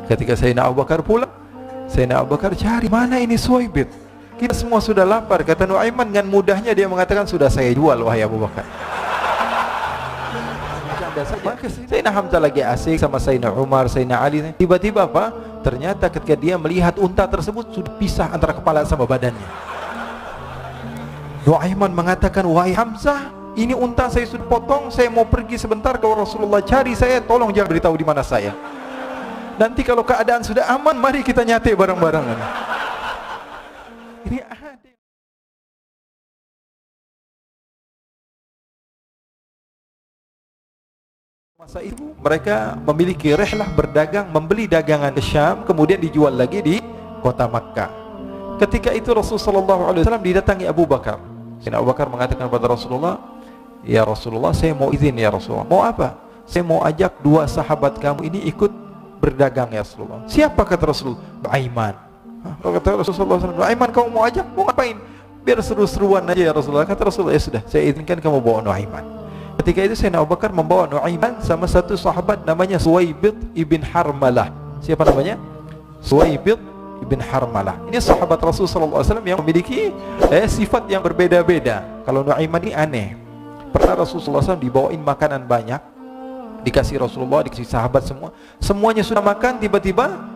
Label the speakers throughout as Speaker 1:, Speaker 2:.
Speaker 1: Ketika Sayyidina Abu Bakar pulang, Sayyidina Abu Bakar cari, mana ini Suwaibit? Kita semua sudah lapar. Kata Nuaiman dengan mudahnya dia mengatakan, sudah saya jual wahai Abu Bakar. Maka Sayyidina Hamzah lagi asik sama Sayyidina Umar, Sayyidina Ali. Tiba-tiba apa? Ternyata ketika dia melihat unta tersebut sudah pisah antara kepala sama badannya. Nuaiman mengatakan, wahai Hamzah, ini unta saya sudah potong, saya mau pergi sebentar. Kalau Rasulullah cari saya, tolong jangan beritahu di mana saya. Nanti kalau keadaan sudah aman, mari kita nyate bareng-barengan. Ini ada. Masa itu mereka memiliki rihlah berdagang, membeli dagangan ke Syam, kemudian dijual lagi di kota Makkah. Ketika itu Rasulullah SAW didatangi Abu Bakar. Abu Bakar mengatakan kepada Rasulullah, ya Rasulullah, saya mau izin ya Rasulullah. Mau apa? Saya mau ajak dua sahabat kamu ini ikut berdagang ya Rasulullah. Siapa kata Rasulullah? Nuaiman. Kata Rasulullah SAW, Nuaiman kamu mau ajak? Mau ngapain? Biar seru-seruan aja ya Rasulullah. Kata Rasulullah, ya sudah, saya izinkan kamu bawa Nuaiman. Ketika itu Sayyidina Abu Bakar membawa Nuaiman sama satu sahabat namanya Suwaibit ibn Harmalah. Siapa namanya? Suwaibit ibn Harmalah. Ini sahabat Rasulullah SAW yang memiliki sifat yang berbeda-beda. Kalau Nuaiman ini aneh. Pernah Rasulullah SAW dibawain makanan banyak, dikasih Rasulullah, dikasih sahabat semua. Semuanya sudah makan, tiba-tiba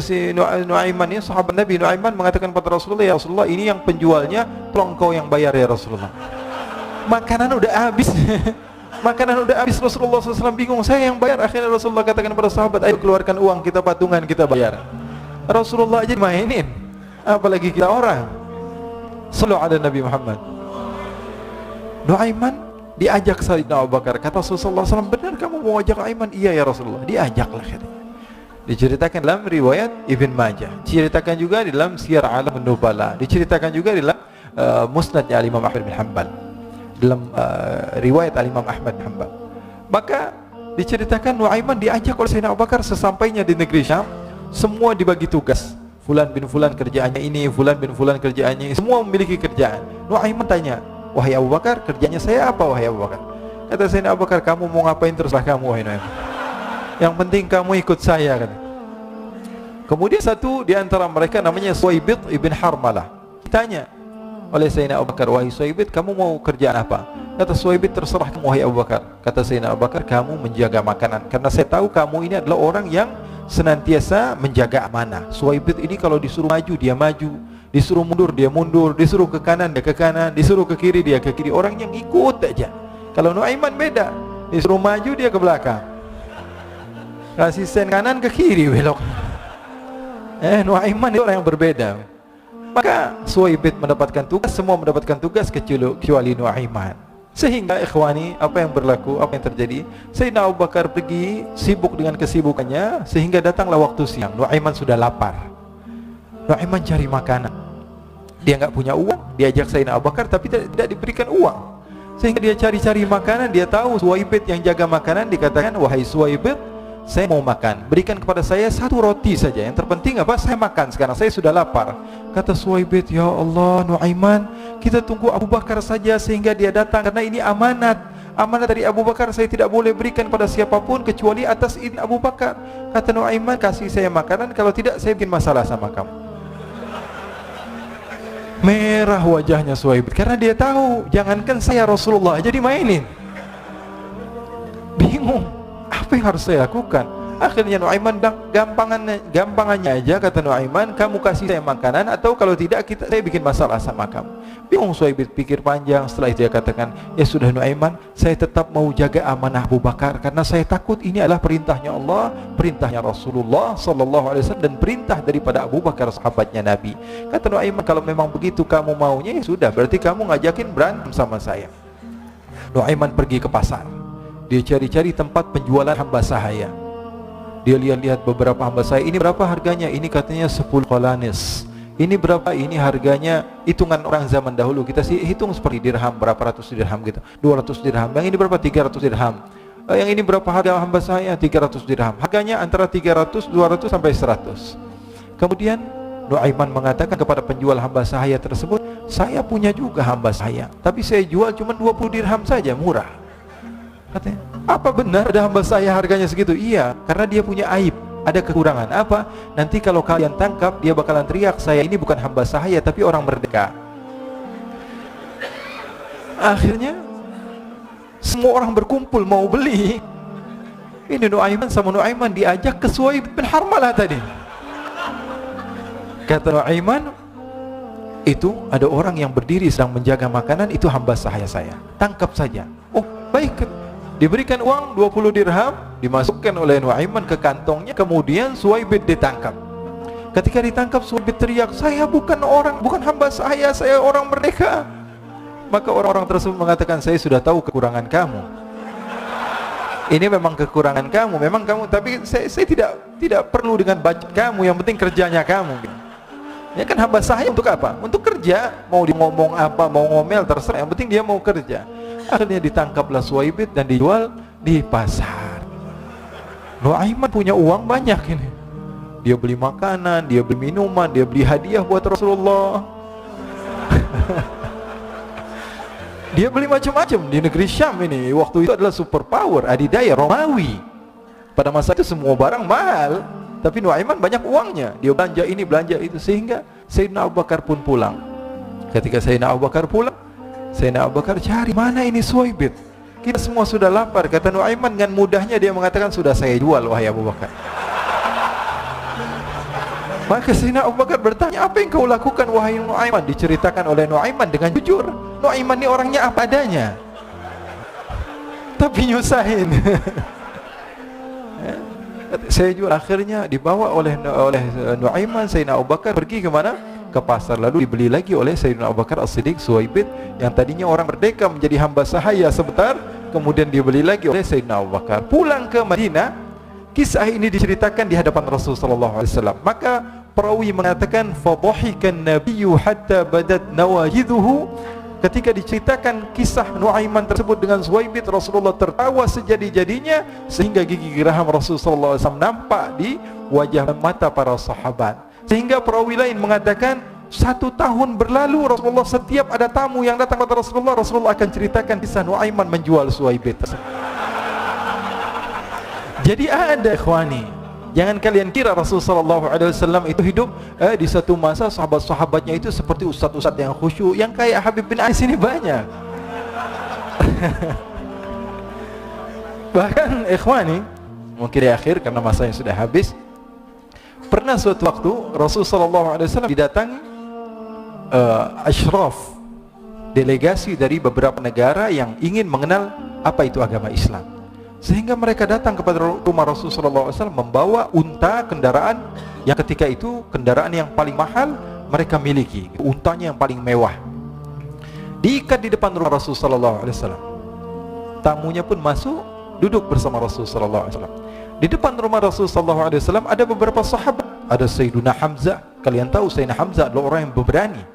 Speaker 1: si Nuaiman ini, sahabat Nabi Nuaiman mengatakan kepada Rasulullah, ya Rasulullah, ini yang penjualnya, tolong kau yang bayar ya Rasulullah. Makanan udah habis. Makanan udah habis, Rasulullah SAW bingung, saya yang bayar. Akhirnya Rasulullah katakan kepada sahabat, ayo keluarkan uang, kita patungan, kita bayar. Rasulullah aja mainin, apalagi kita orang. Sallallahu ala Nabi Muhammad. Nuaiman diajak Sayyidina Abu Bakar. Kata Rasulullah SAW, benar kamu mau ajak Nuaiman? Iya ya Rasulullah. Diajaklah katanya. Diceritakan dalam riwayat Ibn Majah, diceritakan juga di dalam Siyar A'lam An-Nubala, diceritakan juga di dalam Musnadnya Imam Ahmad bin Hanbal, dalam riwayat Imam Ahmad bin Hanbal. Maka diceritakan Nuaiman diajak oleh Sayyidina Abu Bakar. Sesampainya di negeri Syam, semua dibagi tugas. Fulan bin Fulan kerjaannya ini, Fulan bin Fulan kerjaannya ini. Semua memiliki kerjaan. Nuaiman tanya, wahai Abu Bakar, kerjanya saya apa wahai Abu Bakar? Kata Sayyidina Abu Bakar, kamu mau ngapain terserah kamu wahai Nuaiman. Yang penting kamu ikut saya kata. Kemudian satu di antara mereka namanya Suwaibit ibn Harmalah. Ditanya oleh Sayyidina Abu Bakar, wahai Suwaibit, kamu mau kerjaan apa? Kata Suwaibit, terserah kamu wahai Abu Bakar. Kata Sayyidina Abu Bakar, kamu menjaga makanan, karena saya tahu kamu ini adalah orang yang senantiasa menjaga amanah. Suwaibit ini kalau disuruh maju dia maju, disuruh mundur dia mundur, disuruh ke kanan dia ke kanan, disuruh ke kiri dia ke kiri. Orang yang ikut aja. Kalau Nuaiman beda, disuruh maju dia ke belakang, kasih sen kanan ke kiri belok. Nuaiman itu orang yang berbeda. Maka Suwaibit mendapatkan tugas, semua mendapatkan tugas kecuali Nuaiman. Sehingga ikhwani, apa yang berlaku, apa yang terjadi? Sayyidina Abu Bakar pergi sibuk dengan kesibukannya, sehingga datanglah waktu siang. Nuaiman sudah lapar. Nuaiman cari makanan. Dia nggak punya uang, diajak Sayyidina Abu Bakar tapi tidak diberikan uang. Sehingga dia cari-cari makanan. Dia tahu Suwaibit yang jaga makanan. Dikatakan, wahai Suwaibit, saya mau makan, berikan kepada saya satu roti saja. Yang terpenting apa? Saya makan sekarang, saya sudah lapar. Kata Suwaibit, ya Allah Nuaiman, kita tunggu Abu Bakar saja sehingga dia datang, karena ini amanat. Amanat dari Abu Bakar, saya tidak boleh berikan pada siapapun kecuali atas izin Abu Bakar. Kata Nuaiman, kasih saya makanan, kalau tidak saya bikin masalah sama kamu. Merah wajahnya Suwaibit, karena dia tahu, jangankan saya Rasulullah aja dimainin. Bingung, apa yang harus saya lakukan? Akhirnya Nuaiman bilang, gampangannya aja, kata Nuaiman, kamu kasih saya makanan, atau kalau tidak saya bikin masalah sama kamu. Bingung Suwaibit, pikir panjang. Setelah itu dia katakan, ya sudah Nuaiman, saya tetap mau jaga amanah Abu Bakar, karena saya takut ini adalah perintahnya Allah, perintahnya Rasulullah sallallahu alaihi wasallam, dan perintah daripada Abu Bakar sahabatnya Nabi. Kata Nuaiman, kalau memang begitu kamu maunya, ya sudah, berarti kamu ngajakin berantem sama saya. Nuaiman pergi ke pasar. Dia cari-cari tempat penjualan hamba sahaya. Dia lihat-lihat beberapa hamba sahaya. Ini berapa harganya? Ini katanya 10 qalanis. Ini berapa? Ini harganya, hitungan orang zaman dahulu, kita sih hitung seperti dirham, berapa ratus dirham gitu, 200 dirham. Yang ini berapa? 300 dirham. Yang ini berapa harga hamba sahaya? 300 dirham. Harganya antara 300, 200 sampai 100. Kemudian Nuaiman mengatakan kepada penjual hamba sahaya tersebut, saya punya juga hamba sahaya, tapi saya jual cuma 20 dirham saja, murah. Katanya, apa benar ada hamba saya harganya segitu? Iya, karena dia punya aib. ada kekurangan apa? Nanti kalau kalian tangkap, dia bakalan teriak, saya ini bukan hamba sahaya tapi orang merdeka. Akhirnya semua orang berkumpul mau beli. Ini Nuaiman sama Nuaiman diajak ke Suhaib bin Harmalah tadi. Kata Nuaiman, itu ada orang yang berdiri sedang menjaga makanan, itu hamba sahaya saya, tangkap saja. Oh baik. Diberikan uang 20 dirham, dimasukkan oleh Nuaiman ke kantongnya, kemudian Suhaib ditangkap. Ketika ditangkap, Suhaib teriak, saya bukan hamba saya orang merdeka. Maka orang-orang tersebut mengatakan, saya sudah tahu kekurangan kamu. Ini memang kekurangan kamu, memang kamu, tapi saya tidak perlu dengan budget kamu, yang penting kerjanya kamu. Ya kan hamba sahaya untuk apa? Untuk kerja, mau dia ngomong apa, mau ngomel terserah, yang penting dia mau kerja. Akhirnya ditangkaplah Suhaib dan dijual di pasar. Nuaiman punya uang banyak ini. Dia beli makanan, dia beli minuman, dia beli hadiah buat Rasulullah. Dia beli macam-macam di negeri Syam ini. Waktu itu adalah superpower, adidaya Romawi. Pada masa itu semua barang mahal, tapi Nuaiman banyak uangnya. Dia belanja ini, belanja itu, sehingga Sayyidina Abu Bakar pun pulang. Ketika Sayyidina Abu Bakar pulang, Sayyidina Abu Bakar cari, mana ini Suhaib? Kita semua sudah lapar. Kata Nuaiman dengan mudahnya dia mengatakan, sudah saya jual wahai Abu Bakar. Maka Sayyidina Abu Bakar bertanya, apa yang kau lakukan wahai Nuaiman? Diceritakan oleh Nuaiman dengan jujur. Nuaiman ini orangnya apa adanya, tapi nyusahin. Saya jual. Akhirnya dibawa oleh Nuaiman, Sayyidina Abu Bakar pergi ke mana? Ke pasar, lalu dibeli lagi oleh Sayyidina Abu Bakar As-Siddiq. Suhaib yang tadinya orang merdeka menjadi hamba sahaya sebentar, kemudian dibeli lagi oleh Sayyidina Abu Bakar. Pulang ke Madinah, kisah ini diceritakan di hadapan Rasulullah SAW. Maka perawi mengatakan, fadhahikan nabiyyu hatta badat nawajiduhu. Ketika diceritakan kisah Nuaiman tersebut dengan Suhaib, Rasulullah tertawa sejadi-jadinya sehingga gigi geraham Rasulullah SAW nampak di wajah mata para sahabat. Sehingga perawi lain mengatakan, 1 tahun berlalu Rasulullah, setiap ada tamu yang datang kepada Rasulullah, Rasulullah akan ceritakan kisah Nuaiman menjual Suhaib tersebut. Jadi ada ikhwani, jangan kalian kira Rasulullah SAW itu hidup di satu masa sahabat-sahabatnya itu seperti ustadz-ustadz yang khusyuk, yang kayak Habib bin Ais ini banyak. Bahkan ikhwani, mungkin di akhir karena masanya sudah habis, pernah suatu waktu Rasulullah SAW didatangi asyraf, delegasi dari beberapa negara yang ingin mengenal apa itu agama Islam. Sehingga mereka datang kepada rumah Rasulullah SAW membawa unta, kendaraan yang ketika itu kendaraan yang paling mahal mereka miliki, untanya yang paling mewah. Diikat di depan rumah Rasulullah SAW. Tamunya pun masuk, duduk bersama Rasulullah SAW. Di depan rumah Rasulullah SAW ada beberapa sahabat. Ada Sayyiduna Hamzah, kalian tahu Sayyidina Hamzah adalah orang yang pemberani.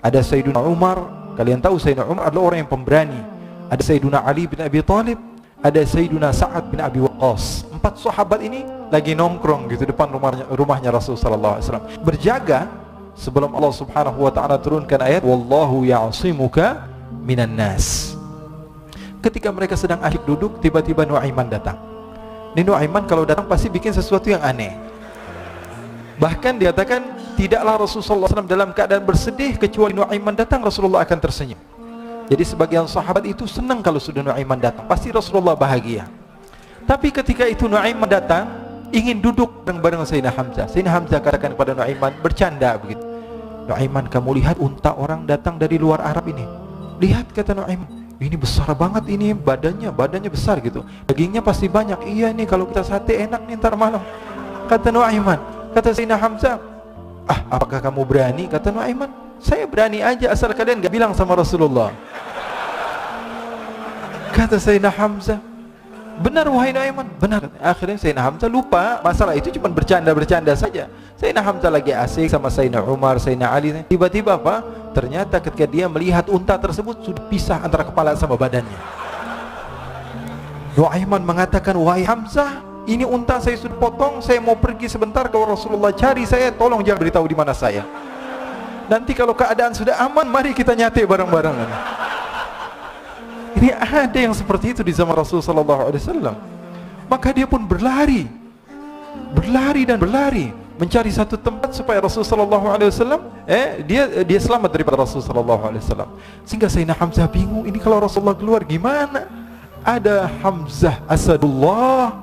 Speaker 1: Ada Sayyiduna Umar, kalian tahu Sayyidina Umar adalah orang yang pemberani. Ada Sayyiduna Ali bin Abi Thalib, ada Sayyiduna Sa'ad bin Abi Waqqas. 4 sahabat ini lagi nongkrong gitu depan rumahnya Rasulullah SAW, berjaga sebelum Allah Subhanahu wa taala turunkan ayat wallahu ya'simuka minan nas. Ketika mereka sedang asyik duduk, tiba-tiba Nuaiman datang. Ini Nuaiman kalau datang pasti bikin sesuatu yang aneh. Bahkan dikatakan tidaklah Rasulullah SAW dalam keadaan bersedih, kecuali Nuaiman datang Rasulullah akan tersenyum. Jadi sebagian sahabat itu senang kalau sudah Nuaiman datang, pasti Rasulullah bahagia. Tapi ketika itu Nuaiman datang, ingin duduk bareng Sayyidina Hamzah. Sayyidina Hamzah katakan kepada Nuaiman, bercanda begitu, Nuaiman, kamu lihat unta orang datang dari luar Arab ini. Lihat, kata Nuaiman, ini besar banget ini, badannya besar gitu, dagingnya pasti banyak. Iya nih, kalau kita sate enak nih ntar malam, kata Nuaiman. Kata Sayyidina Hamzah, apakah kamu berani? Kata Nuaiman, saya berani aja asal kalian gak bilang sama Rasulullah. Kata Sayyidina Hamzah, benar wahai Nuaiman, benar. Akhirnya Sayyidina Hamzah lupa masalah itu, cuma bercanda saja. Sayyidina Hamzah lagi asik sama Sayyidina Umar, Sayyidina Ali. Tiba-tiba apa? Ternyata ketika dia melihat unta tersebut sudah pisah antara kepala sama badannya. Nuaiman mengatakan, wahai Hamzah, ini unta saya sudah potong, saya mau pergi sebentar, kalau Rasulullah cari saya, tolong jangan beritahu di mana saya. Nanti kalau keadaan sudah aman, mari kita nyate bareng-bareng. Ini ada yang seperti itu di zaman Rasulullah SAW. Maka dia pun berlari berlari dan berlari mencari satu tempat supaya Rasulullah SAW dia selamat daripada Rasulullah SAW. Sehingga Sayyidina Hamzah bingung, ini kalau Rasulullah keluar gimana? Ada Hamzah Asadullah,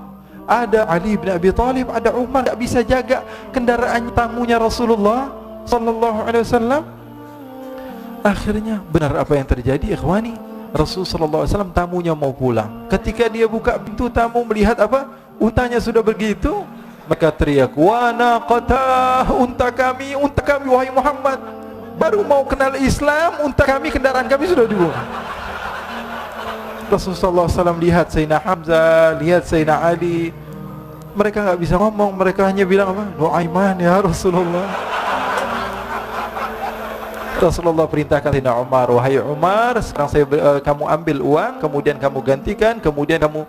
Speaker 1: ada Ali bin Abi Thalib, ada Umar, tidak bisa jaga kendaraan tamunya Rasulullah SAW. Akhirnya benar apa yang terjadi, ikhwani. Rasulullah SAW tamunya mau pulang. Ketika dia buka pintu, tamu melihat apa? Untanya sudah begitu. Maka teriak, wa naqatah, unta kami wahai Muhammad. Baru mau kenal Islam, unta kami, kendaraan kami sudah dibuang. Rasulullah SAW lihat Sayyidina Hamzah, lihat Sayyidina Ali. Mereka nggak bisa ngomong, mereka hanya bilang apa? Nu'aiman ya Rasulullah. Rasulullah perintahkan Sayyidina Umar, wahai Umar, sekarang kamu ambil uang, kemudian kamu gantikan, kemudian kamu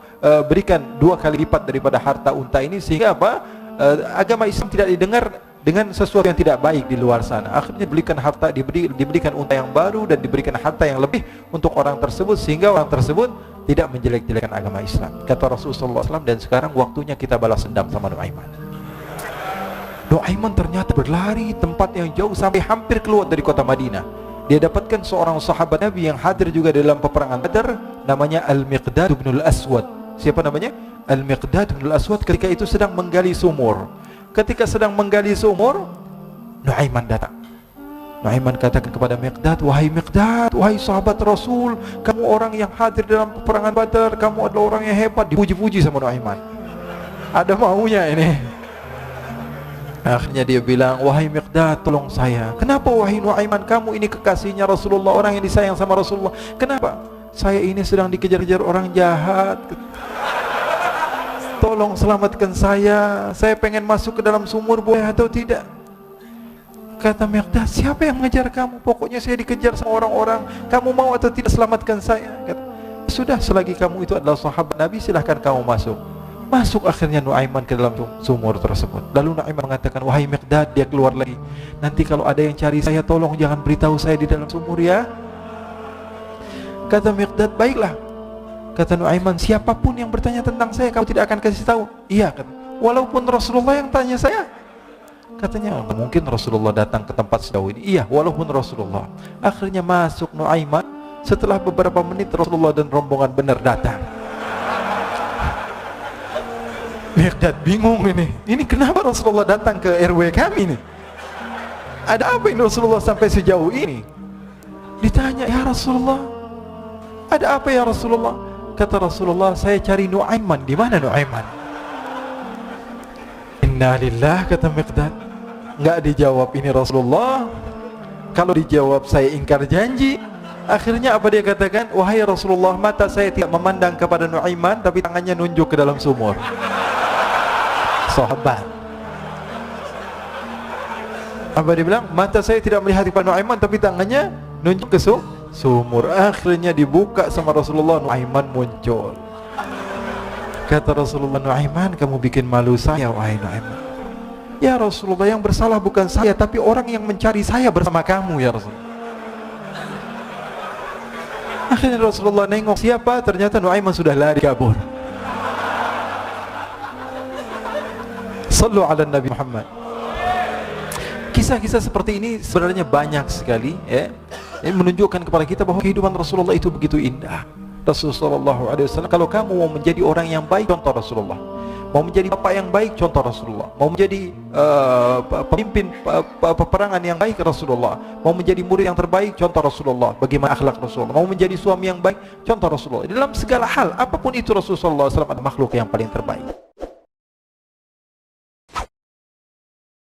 Speaker 1: berikan 2 kali lipat daripada harta unta ini, sehingga apa? Agama Islam tidak didengar dengan sesuatu yang tidak baik di luar sana. Akhirnya diberikan harta, diberikan unta yang baru dan diberikan harta yang lebih untuk orang tersebut, sehingga orang tersebut tidak menjelek-jelekan agama Islam. Kata Rasulullah SAW, dan sekarang waktunya kita balas dendam sama Nu'aiman. Nu'aiman ternyata berlari tempat yang jauh sampai hampir keluar dari kota Madinah. Dia dapatkan seorang sahabat Nabi yang hadir juga dalam peperangan Badar, namanya Al-Miqdad bin Al-Aswad. Siapa namanya? Al-Miqdad bin Al-Aswad. Ketika itu sedang menggali sumur. Ketika sedang menggali sumur, Nu'aiman datang. Nu'aiman katakan kepada Miqdad, wahai Miqdad, wahai sahabat Rasul, kamu orang yang hadir dalam peperangan Badar, kamu adalah orang yang hebat. Dipuji-puji sama Nu'aiman. Ada maunya ini. Akhirnya dia bilang, wahai Miqdad, tolong saya. Kenapa wahai Nu'aiman, kamu ini kekasihnya Rasulullah, orang yang disayang sama Rasulullah. Kenapa? Saya ini sedang dikejar-kejar orang jahat. Tolong selamatkan saya. Saya pengen masuk ke dalam sumur, boleh atau tidak? Kata Miqdad, siapa yang mengejar kamu? Pokoknya saya dikejar sama orang-orang. Kamu mau atau tidak selamatkan saya? Kata, sudah, selagi kamu itu adalah sahabat Nabi, silahkan kamu masuk. Masuk akhirnya Nu'aiman ke dalam sumur tersebut. Lalu Nu'aiman mengatakan, wahai Miqdad, dia keluar lagi. Nanti kalau ada yang cari saya, tolong jangan beritahu saya di dalam sumur ya. Kata Miqdad, baiklah. Kata Nu'aiman, siapapun yang bertanya tentang saya, kamu tidak akan kasih tahu? Iya, kata. Walaupun Rasulullah yang tanya saya. Katanya, mungkin Rasulullah datang ke tempat sejauh ini. Iya, walaupun Rasulullah. Akhirnya masuk Nu'aiman. Setelah beberapa menit, Rasulullah dan rombongan benar datang. Miqdad bingung ini. Ini kenapa Rasulullah datang ke RW kami nih? Ada apa ini Rasulullah sampai sejauh ini? Ditanya, ya Rasulullah, ada apa ya Rasulullah? Kata Rasulullah, saya cari Nu'aiman. Di mana Nu'aiman? Inna lillah, kata Miqdad. Nggak dijawab ini Rasulullah. Kalau dijawab saya ingkar janji. Akhirnya apa dia katakan? Wahai Rasulullah, mata saya tidak memandang kepada Nu'aiman, tapi tangannya nunjuk ke dalam sumur. Sahabat. Apa dia bilang? Mata saya tidak melihat kepada Nu'aiman, tapi tangannya nunjuk ke sumur. Akhirnya dibuka sama Rasulullah, Nu'aiman muncul. Kata Rasulullah, Nu'aiman, kamu bikin malu saya, wahai Nu'aiman. Ya Rasulullah, yang bersalah bukan saya, tapi orang yang mencari saya bersama kamu, ya Rasulullah. Akhirnya Rasulullah nengok, siapa? Ternyata Nu'aiman sudah lari kabur. Sallu ala Nabi Muhammad. Kisah-kisah seperti ini sebenarnya banyak sekali, ya. Ini menunjukkan kepada kita bahwa kehidupan Rasulullah itu begitu indah. Rasulullah SAW, kalau kamu mau menjadi orang yang baik, contoh Rasulullah. Mau menjadi bapak yang baik, contoh Rasulullah. Mau menjadi pemimpin peperangan yang baik, Rasulullah. Mau menjadi murid yang terbaik, contoh Rasulullah. Bagaimana akhlak Rasulullah. Mau menjadi suami yang baik, contoh Rasulullah. Dalam segala hal, apapun itu Rasulullah SAW adalah makhluk yang paling terbaik.